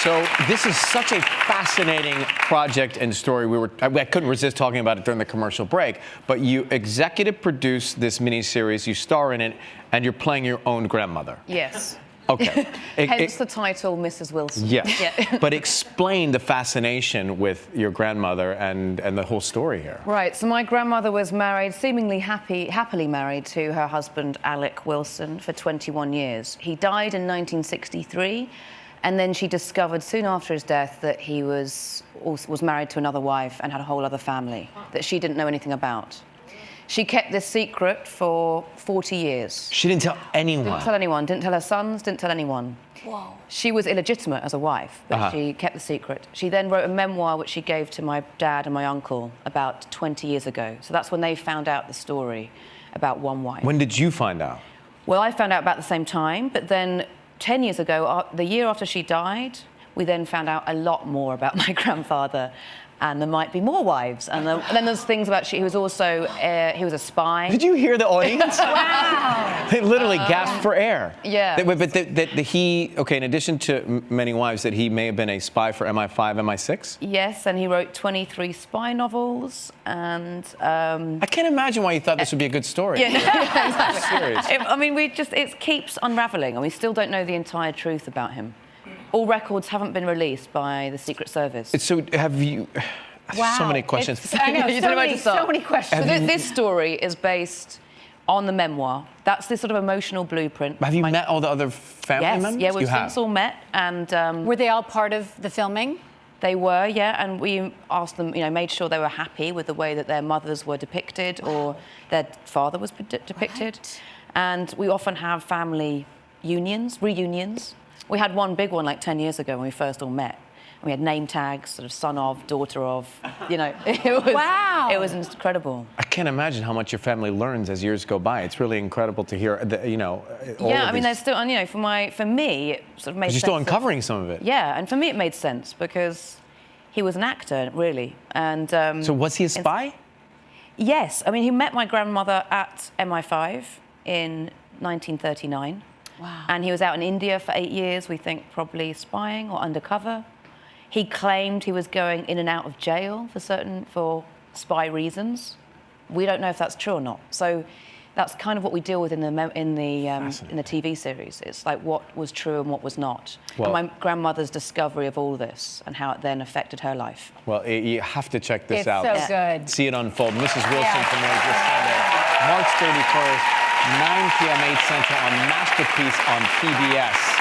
So this is such a fascinating project and story. I couldn't resist talking about it during the commercial break, but you executive produced this miniseries, you star in it, and you're playing your own grandmother. Yes. Okay. Hence the title, Mrs. Wilson. Yes. Yeah. But explain the fascination with your grandmother and the whole story here. Right, so my grandmother was married, seemingly happily married to her husband, Alec Wilson, for 21 years. He died in 1963, and then she discovered soon after his death that he was married to another wife and had a whole other family that she didn't know anything about. She kept this secret for 40 years. She didn't tell anyone? Didn't tell anyone, didn't tell her sons, didn't tell anyone. Whoa. She was illegitimate as a wife, but she kept the secret. She then wrote a memoir which she gave to my dad and my uncle about 20 years ago. So that's when they found out the story about one wife. When did you find out? Well, I found out about the same time, but then 10 years ago, the year after she died, we then found out a lot more about my grandfather. And there might be more wives. And then there's things about he was also, he was a spy. Did you hear the audience? Wow. They literally gasped for air. Yeah. In addition to many wives, that he may have been a spy for MI5, MI6? Yes, and he wrote 23 spy novels, and... I can't imagine why you thought this would be a good story. Yeah, exactly. Serious. I mean, it keeps unraveling, and we still don't know the entire truth about him. All records haven't been released by the Secret Service. So have you... Wow. So many questions. I know, so many questions. So this story is based on the memoir. That's this sort of emotional blueprint. Have you met all the other family members? Yeah, we've since all met, and were they all part of the filming? They were, yeah, and we asked them, made sure they were happy with the way that their mothers were depicted or their father was depicted. Right. And we often have family reunions. We had one big one like 10 years ago when we first all met. And we had name tags, sort of son of, daughter of, Wow. It was incredible. I can't imagine how much your family learns as years go by. It's really incredible to hear, There's still, for me, it sort of made sense. You're still uncovering some of it. Yeah, and for me it made sense because he was an actor, really. And so was he a spy? Yes. I mean, he met my grandmother at MI5 in 1939. Wow. And he was out in India for 8 years, we think probably spying or undercover. He claimed he was going in and out of jail for spy reasons. We don't know if that's true or not. So that's kind of what we deal with in the TV series. It's like what was true and what was not. Well, and my grandmother's discovery of all this and how it then affected her life. Well, you have to check this It's out. so good. See it unfold. Mrs. Wilson premieres this Sunday, March 31st, 9 p.m. 8 Central on Masterpiece on PBS.